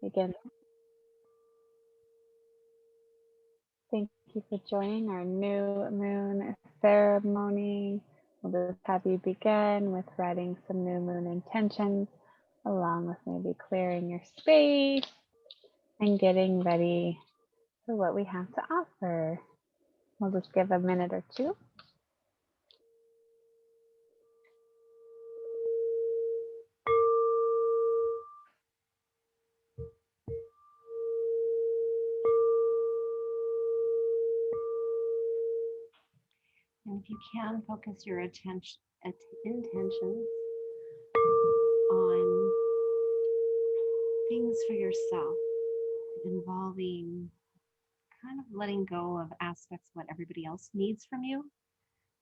Begin. Thank you for joining our new moon ceremony. We'll just have you begin with writing some new moon intentions, along with maybe clearing your space and getting ready for what we have to offer. We'll just give a minute or two. And if you can, focus your intentions on things for yourself, involving kind of letting go of aspects of what everybody else needs from you,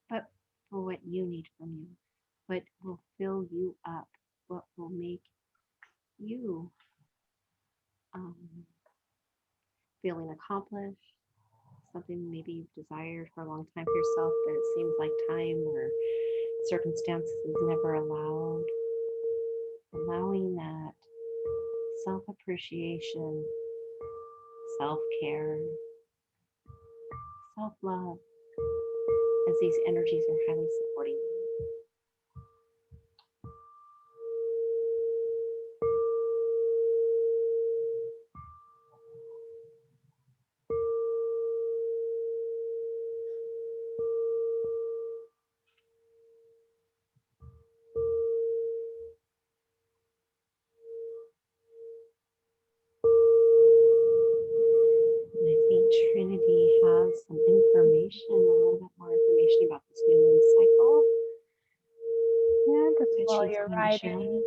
but for what you need from you, what will fill you up, what will make you um, feeling accomplished, something maybe you've desired for a long time for yourself, but it seems like time or circumstances never allowed. Allowing that self appreciation, self care, self love, as these energies are highly supporting you. And I think Trinity has some information, a little bit more information about this new moon cycle Yeah, just that while she's you're going to share writing. with us.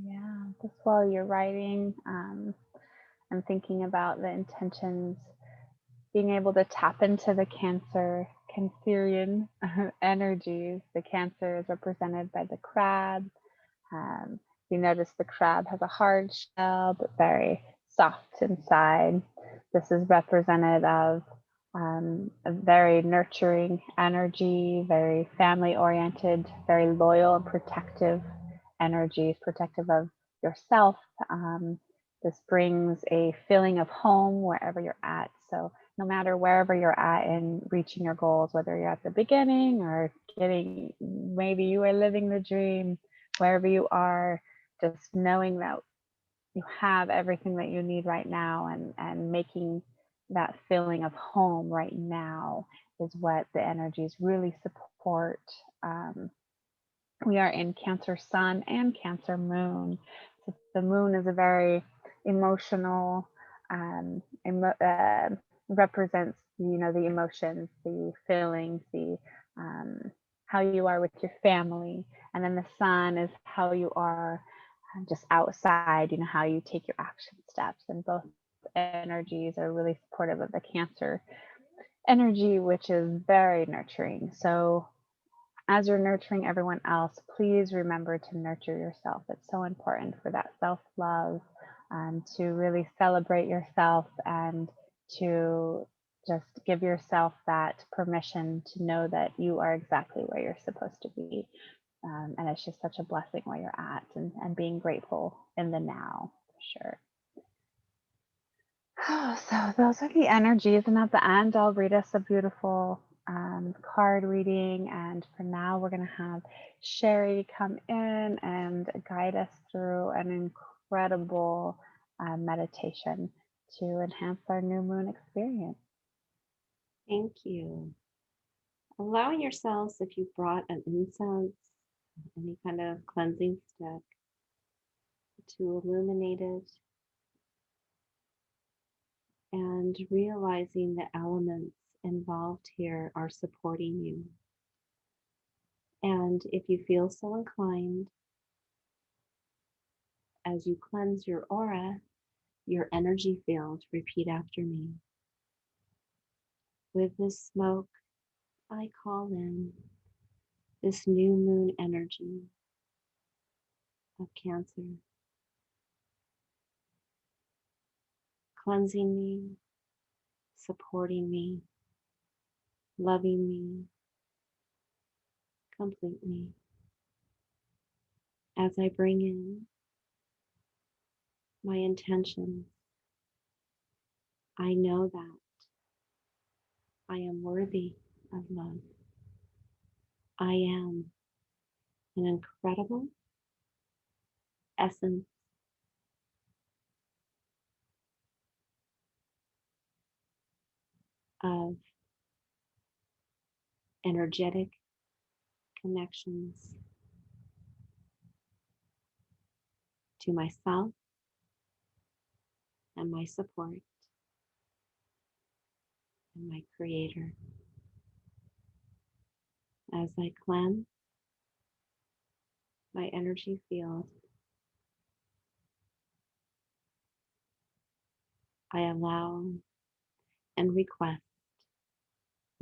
Yeah, just while you're writing, I'm thinking about the intentions, being able to tap into the Cancerian energies. The Cancer is represented by the crab. You notice the crab has a hard shell, but very soft inside. This is representative of a very nurturing energy, very family oriented, very loyal and protective energies, protective of yourself. This brings a feeling of home wherever you're at. So no matter wherever you're at in reaching your goals, whether you're at the beginning or getting, maybe you are living the dream, wherever you are, just knowing that you have everything that you need right now, and making that feeling of home right now is what the energies really support. Um, we are in Cancer Sun and Cancer Moon. So the moon is a very emotional, represents the emotions, the feelings, the how you are with your family, and then the sun is how you are just outside. How you take your action steps, and both energies are really supportive of the Cancer energy, which is very nurturing. So as you're nurturing everyone else, please remember to nurture yourself. It's so important for that self love, to really celebrate yourself, and to just give yourself that permission to know that you are exactly where you're supposed to be. And it's just such a blessing where you're at, and being grateful in the now, for sure. So those are the energies, and at the end, I'll read us a beautiful card reading. And for now, we're going to have Sherry come in and guide us through an incredible meditation to enhance our new moon experience. Thank you. Allowing yourselves, if you brought an incense, any kind of cleansing stick, to illuminate it, and realizing the elements involved here are supporting you. And if you feel so inclined, as you cleanse your aura, your energy field, repeat after me. With this smoke, I call in this new moon energy of Cancer, cleansing me, supporting me, loving me completely. As I bring in my intentions. I know that I am worthy of love. I am an incredible essence of energetic connections to myself and my support and my creator. As I cleanse my energy field, I allow and request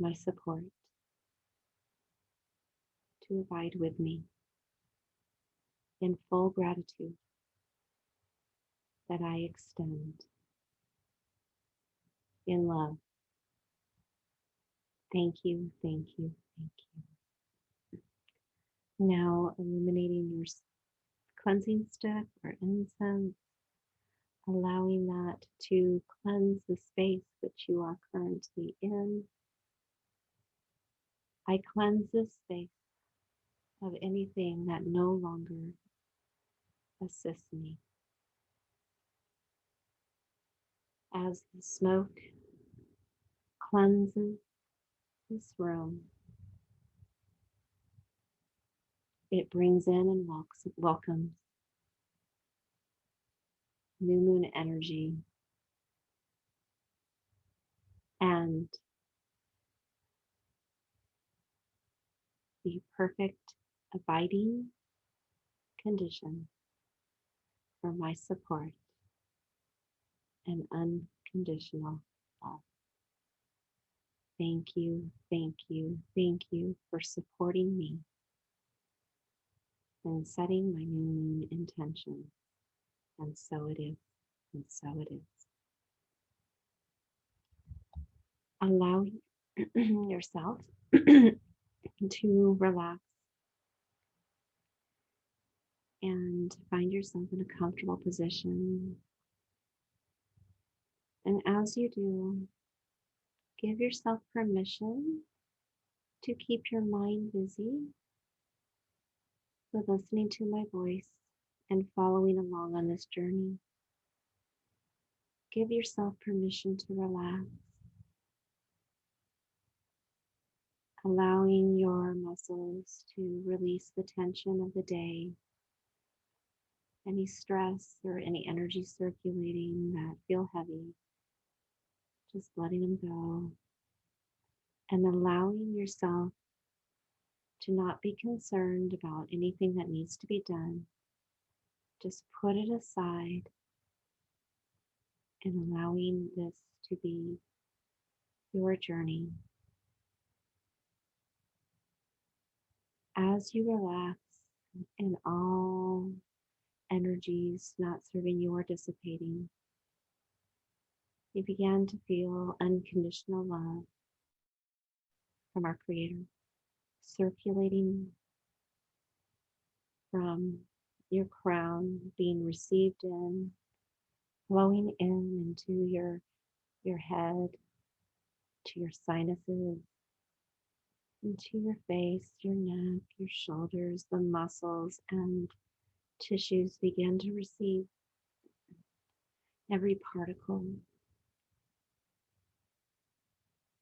my support to abide with me in full gratitude that I extend in love. Thank you, thank you, thank you. Now illuminating your cleansing stick or incense, allowing that to cleanse the space which you are currently in. I cleanse this space of anything that no longer assists me. As the smoke cleanses this room, it brings in and welcomes new moon energy and the perfect abiding condition for my support and unconditional love. Thank you, thank you, thank you for supporting me and setting my new moon intention. And so it is, and so it is. Allow yourself to relax and find yourself in a comfortable position. And as you do, give yourself permission to keep your mind busy with listening to my voice and following along on this journey. Give yourself permission to relax, allowing your muscles to release the tension of the day, any stress or any energy circulating that feel heavy, just letting them go and allowing yourself to not be concerned about anything that needs to be done. Just put it aside and allowing this to be your journey. As you relax and all energies not serving you or dissipating, you began to feel unconditional love from our Creator, circulating from your crown, being received in, flowing in into your head, to your sinuses, into your face, your neck, your shoulders, the muscles and tissues begin to receive every particle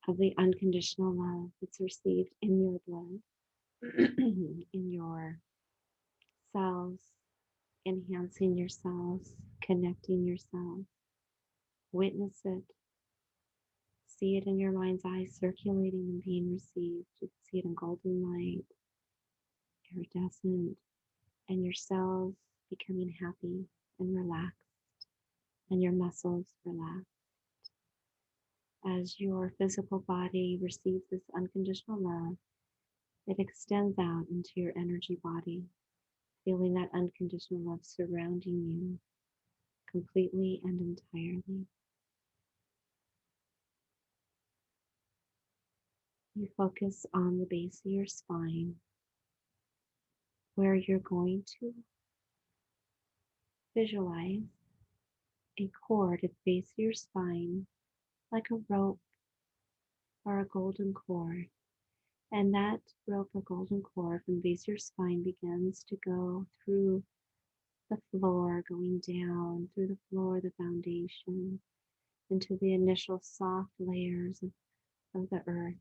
of the unconditional love that's received in your blood, in your cells, enhancing your cells, connecting your cells. Witness it. See it in your mind's eye, circulating and being received. You can see it in golden light, iridescent, and your cells becoming happy and relaxed, and your muscles relaxed. As your physical body receives this unconditional love, it extends out into your energy body, feeling that unconditional love surrounding you completely and entirely. You focus on the base of your spine, where you're going to visualize a cord at the base of your spine, like a rope or a golden cord. And that rope or golden cord from the base of your spine begins to go through the floor, going down through the floor, the foundation, into the initial soft layers of the earth.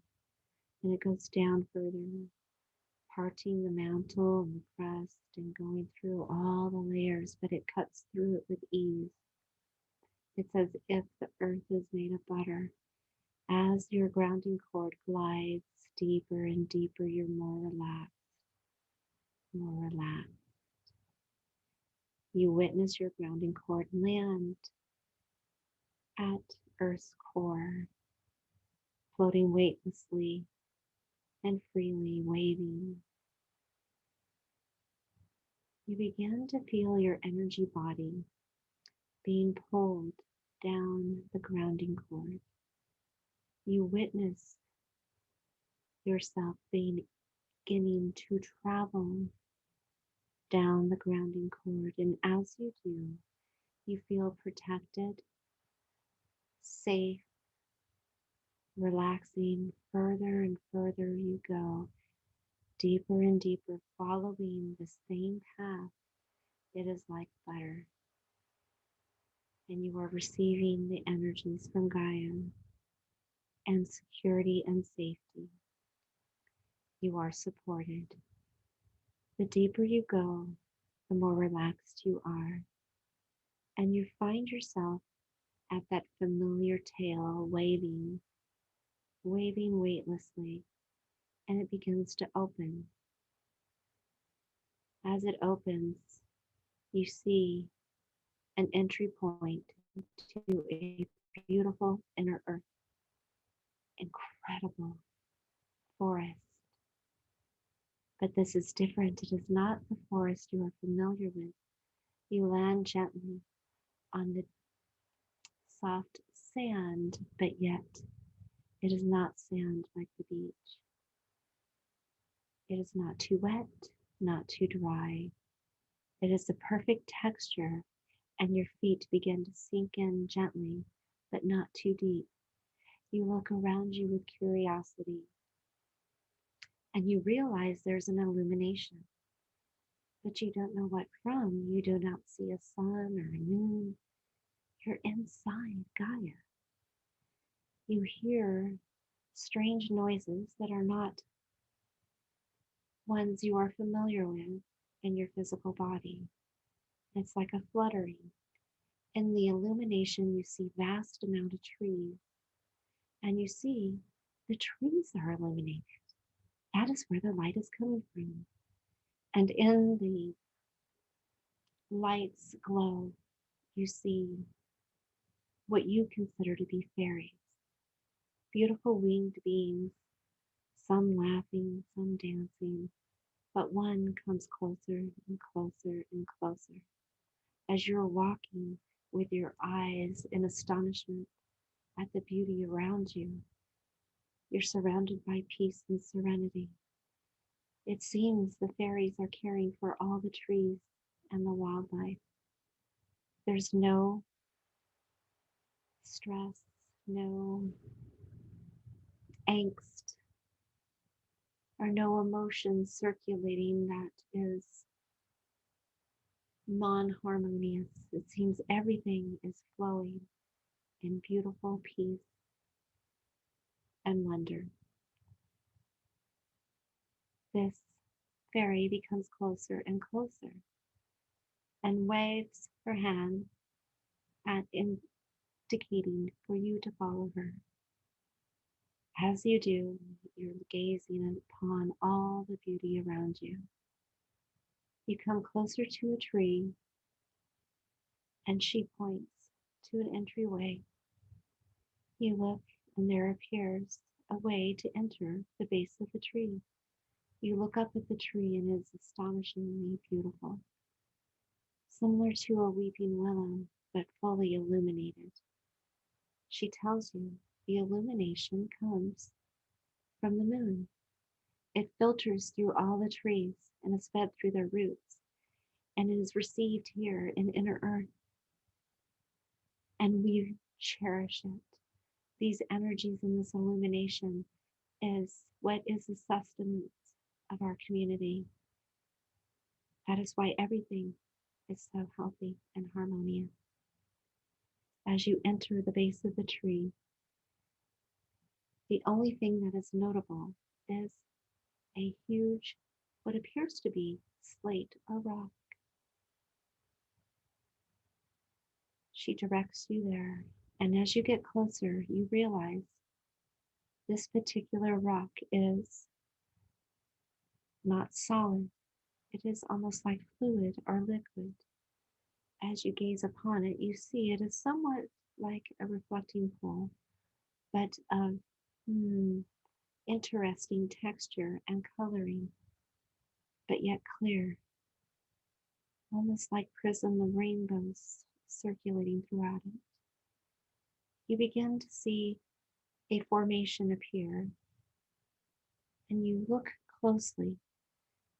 And it goes down further, parting the mantle and the crust and going through all the layers, but it cuts through it with ease. It's as if the earth is made of butter. As your grounding cord glides deeper and deeper, you're more relaxed, more relaxed. You witness your grounding cord land at Earth's core, floating weightlessly and freely, waving. You begin to feel your energy body being pulled down the grounding cord. You witness yourself beginning to travel down the grounding cord, and as you do, you feel protected, safe, relaxing. Further and further you go, deeper and deeper, following the same path. It is like butter, and you are receiving the energies from Gaia and security and safety. You are supported. The deeper you go, the more relaxed you are, and you find yourself at that familiar tail waving, waving weightlessly, and it begins to open. As it opens, you see an entry point to a beautiful inner earth, incredible forest. But this is different. It is not the forest you are familiar with. You land gently on the soft sand, but yet it is not sand like the beach. It is not too wet, not too dry. It is the perfect texture, and your feet begin to sink in gently, but not too deep. You look around you with curiosity, and you realize there's an illumination, but you don't know what from. You do not see a sun or a moon. You're inside Gaia. You hear strange noises that are not ones you are familiar with in your physical body. It's like a fluttering. In the illumination, you see vast amount of trees, and you see the trees are illuminated. That is where the light is coming from. And in the light's glow, you see what you consider to be fairies, beautiful winged beings, some laughing, some dancing, but one comes closer and closer and closer. As you're walking with your eyes in astonishment at the beauty around you, you're surrounded by peace and serenity. It seems the fairies are caring for all the trees and the wildlife. There's no stress, no angst, or no emotion circulating that is non-harmonious. It seems everything is flowing in beautiful peace and wonder. This fairy becomes closer and closer and waves her hand at indicating for you to follow her. As you do, you're gazing upon all the beauty around you. You come closer to a tree, and she points to an entryway. You look, and there appears a way to enter the base of the tree. You look up at the tree, and it is astonishingly beautiful, similar to a weeping willow, but fully illuminated. She tells you the illumination comes from the moon. It filters through all the trees and is fed through their roots, and it is received here in inner earth. and we cherish it. These energies and this illumination is what is the sustenance of our community. That is why everything is so healthy and harmonious. As you enter the base of the tree, the only thing that is notable is a huge, what appears to be slate or rock. She directs you there, and as you get closer, you realize this particular rock is not solid. It is almost like fluid or liquid. As you gaze upon it, you see it is somewhat like a reflecting pool, but of interesting texture and coloring, but yet clear, almost like prism of rainbows circulating throughout it. You begin to see a formation appear, and you look closely,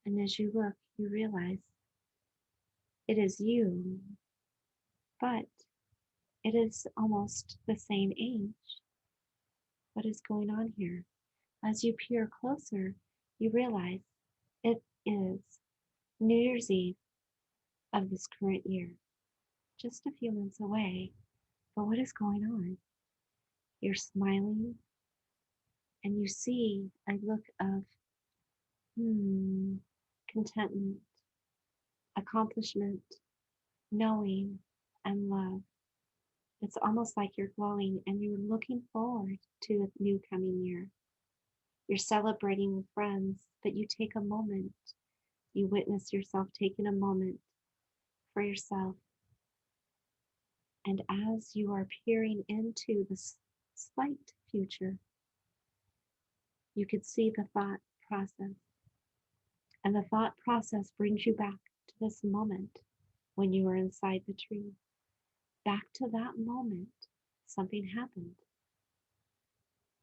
and as you look, you realize it is you, but it is almost the same age. What is going on here? As you peer closer, you realize it is New Year's Eve of this current year, just a few months away. But what is going on? You're smiling and you see a look of contentment, accomplishment, knowing, and love. It's almost like you're glowing and you're looking forward to a new coming year. You're celebrating with friends, but you take a moment. You witness yourself taking a moment for yourself. And as you are peering into the slight future, you could see the thought process. And the thought process brings you back to this moment when you were inside the tree. Back to that moment, something happened.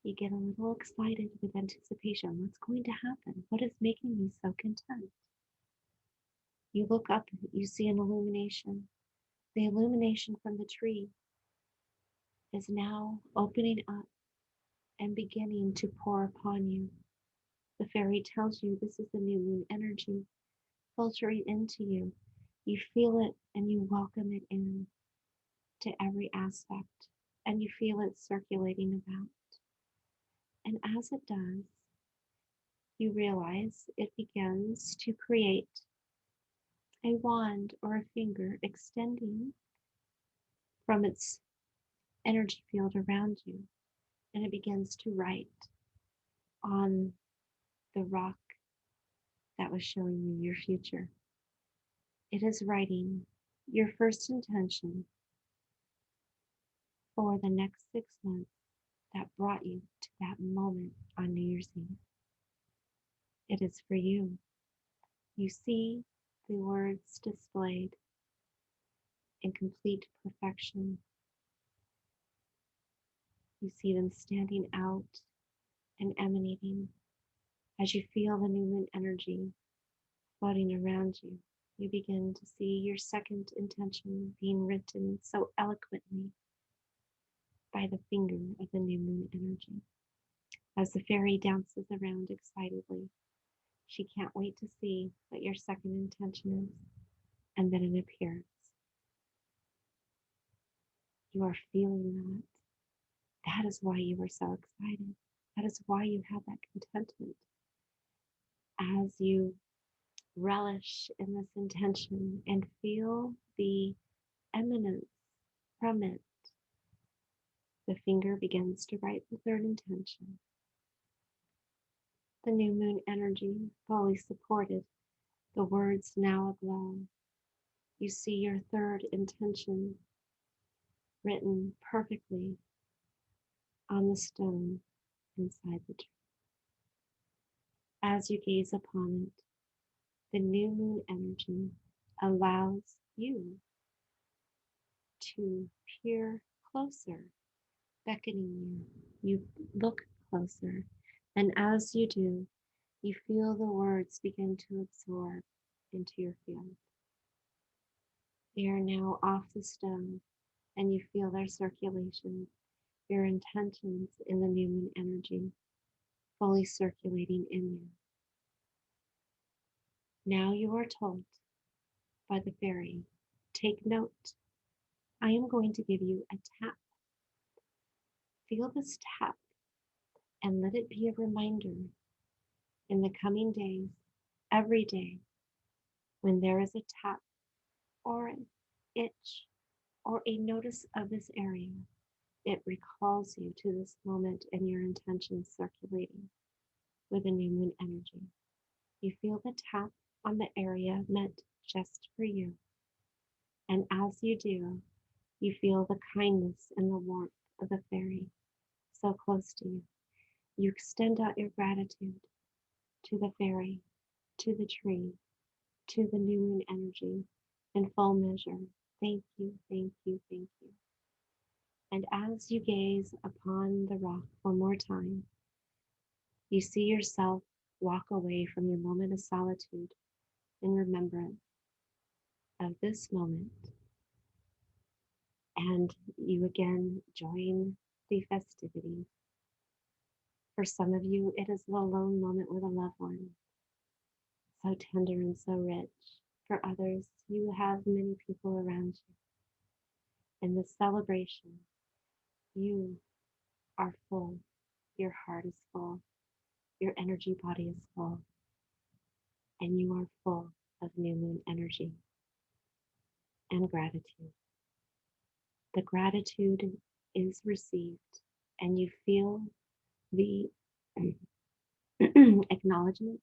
You get a little excited with anticipation. What's going to happen? What is making me so content? You look up, you see an illumination. The illumination from the tree is now opening up and beginning to pour upon you. The fairy tells you this is the new moon energy filtering into you. You feel it and you welcome it in to every aspect, and you feel it circulating about. And as it does, you realize it begins to create a wand or a finger extending from its energy field around you, and it begins to write on the rock that was showing you your future. It is writing your first intention for the next 6 months that brought you to that moment on New Year's Eve. It is for you. You see the words displayed in complete perfection. You see them standing out and emanating as you feel the new moon energy floating around you. You begin to see your second intention being written so eloquently by the finger of the new moon energy. As the fairy dances around excitedly, she can't wait to see what your second intention is, and then it appears. You are feeling that. That is why you were so excited. That is why you had that contentment. As you relish in this intention and feel the eminence from it, the finger begins to write the third intention. The new moon energy fully supported, the words now aglow. You see your third intention written perfectly on the stone inside the tree. As you gaze upon it, the new moon energy allows you to peer closer, beckoning you. You look closer, and as you do, you feel the words begin to absorb into your field. They are now off the stone and you feel their circulation, your intentions in the new moon energy fully circulating in you. Now you are told by the fairy, take note. I am going to give you a tap. Feel this tap and let it be a reminder in the coming days, every day, when there is a tap or an itch or a notice of this area, it recalls you to this moment and your intentions circulating with a new moon energy. You feel the tap on the area meant just for you. And as you do, you feel the kindness and the warmth of the fairy so close to you. You extend out your gratitude to the fairy, to the tree, to the new moon energy in full measure. Thank you, thank you, thank you. And as you gaze upon the rock one more time, you see yourself walk away from your moment of solitude in remembrance of this moment. And you again join the festivities. For some of you, it is the alone moment with a loved one, so tender and so rich. For others, you have many people around you. In this celebration, you are full, your heart is full, your energy body is full, and you are full of new moon energy and gratitude. The gratitude is received, and you feel the acknowledgement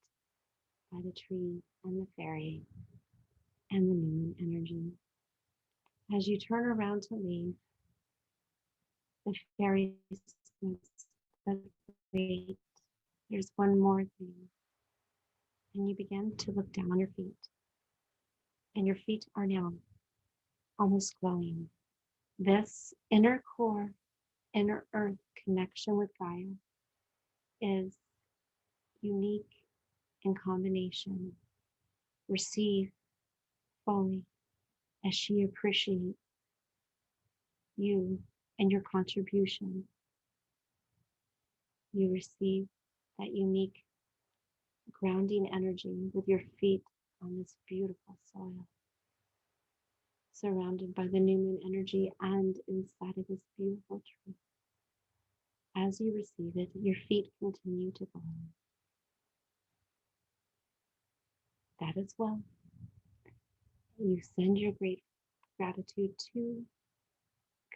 by the tree and the fairy and the new moon energy. As you turn around to leave, the fairy says, "But wait, there's one more thing." And you begin to look down on your feet, and your feet are now almost glowing. This inner core, inner earth connection with Gaia is unique in combination. Receive fully as she appreciates you and your contribution. You receive that unique grounding energy with your feet on this beautiful soil, surrounded by the new moon energy and inside of this beautiful tree. As you receive it, your feet continue to glow. That is well. You send your great gratitude to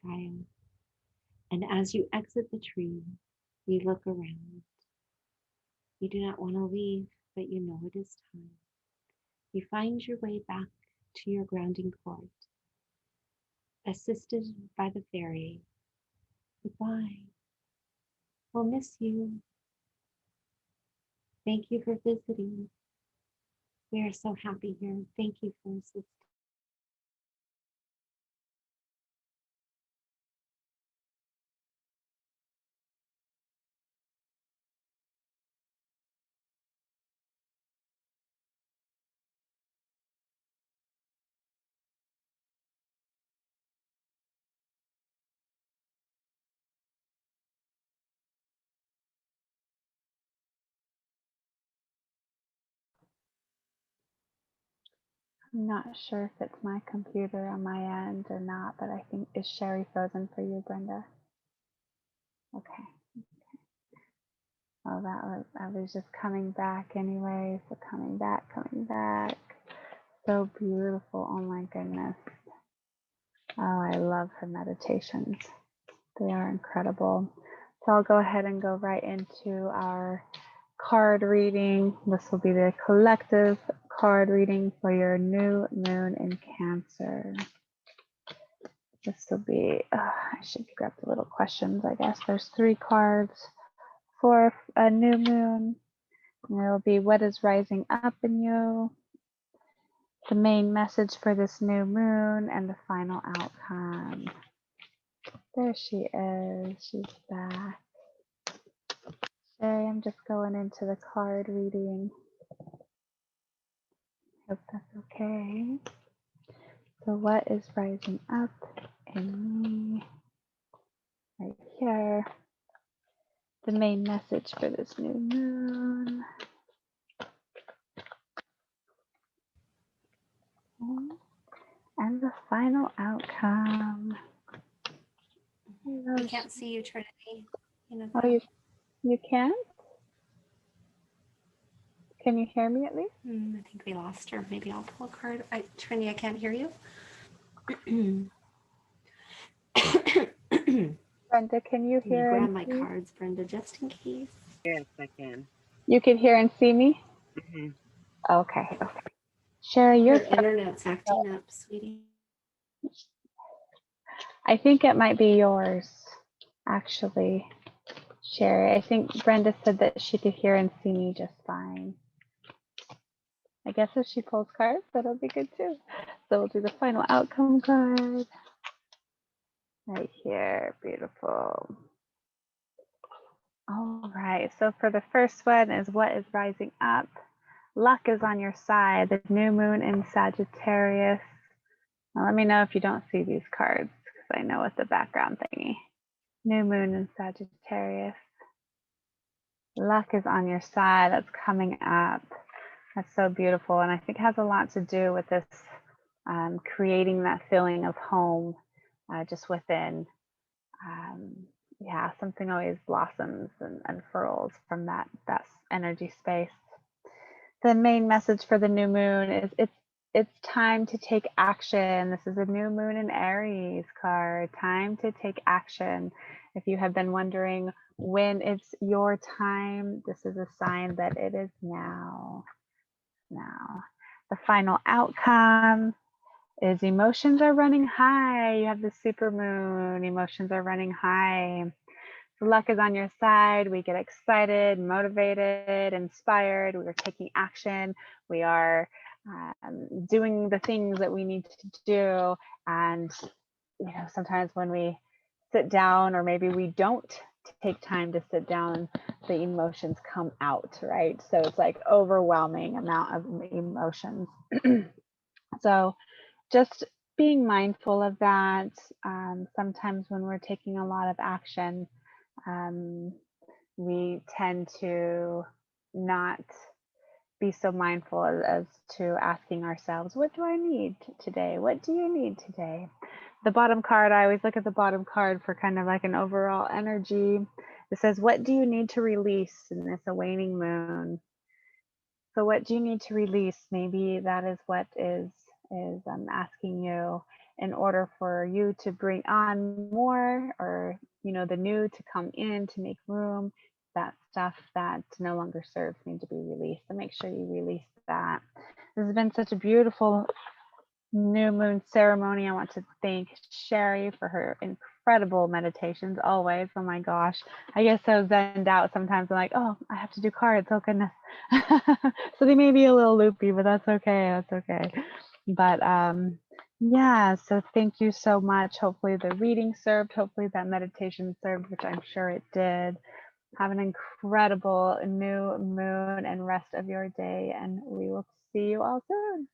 Gaia. And as you exit the tree, you look around. You do not want to leave, but you know it is time. You find your way back to your grounding court, assisted by the fairy. Goodbye. We'll miss you. Thank you for visiting. We are so happy here. Thank you for assisting. I'm not sure if it's my computer on my end or not, but I think, is Sherry frozen for you, Brenda? Okay. Well, I was just coming back anyway, so coming back. So beautiful, oh my goodness. Oh, I love her meditations. They are incredible. So I'll go ahead and go right into our card reading. This will be the collective card reading for your new moon in Cancer. This will be, I should grab the little questions, I guess. There's 3 cards for a new moon. And it'll be what is rising up in you, the main message for this new moon, and the final outcome. There she is. She's back. Sherry, I'm just going into the card reading. Hope that's okay. So what is rising up pin me right here. The main message for this new moon. And the final outcome. We can't see you, Trinity. You know Oh, that? you can't? Can you hear me at least? I think we lost her. Maybe I'll pull a card. Trinity, I can't hear you. Brenda, can you hear? Grab my cards, Brenda, just in case. Yes, I can. You can hear and see me? Mm-hmm. Okay. Sherry, your internet's acting up, sweetie. I think it might be yours, actually, Sherry. I think Brenda said that she could hear and see me just fine. I guess if she pulls cards, that'll be good too. So we'll do the final outcome card. Right here, beautiful. All right, so for the first one is what is rising up. Luck is on your side, the new moon in Sagittarius. Now let me know if you don't see these cards, because I know it's a background thingy. New moon in Sagittarius. Luck is on your side, that's coming up. That's so beautiful, and I think it has a lot to do with this creating that feeling of home just within. Yeah, something always blossoms and unfurls from that energy space. The main message for the new moon is it's time to take action. This is a new moon in Aries card. Time to take action. If you have been wondering when it's your time, this is a sign that it is now. Now, the final outcome is emotions are running high. You have the super moon. Emotions are running high. So luck is on your side. We get excited, motivated, inspired. We are taking action. We are doing the things that we need to do. And you know, sometimes when we sit down, or maybe we don't take time to sit down, the emotions come out, right? So it's like overwhelming amount of emotions. So just being mindful of that. Sometimes when we're taking a lot of action, we tend to not be so mindful as to asking ourselves, what do I need today? What do you need today? The bottom card, I always look at the bottom card for kind of like an overall energy. It says, what do you need to release in this waning moon? So what do you need to release? Maybe that is what is asking you, in order for you to bring on more, or you know, the new to come in, to make room. That stuff that no longer serves need to be released. So make sure you release that. This has been such a beautiful new moon ceremony. I want to thank Sherry for her incredible meditations always. Oh my gosh, I get so zenned out sometimes. I'm like, oh, I have to do cards, oh goodness. So they may be a little loopy, but that's okay. But yeah, so thank you so much. Hopefully the reading served, hopefully that meditation served, which I'm sure it did. Have an incredible new moon and rest of your day, and we will see you all soon.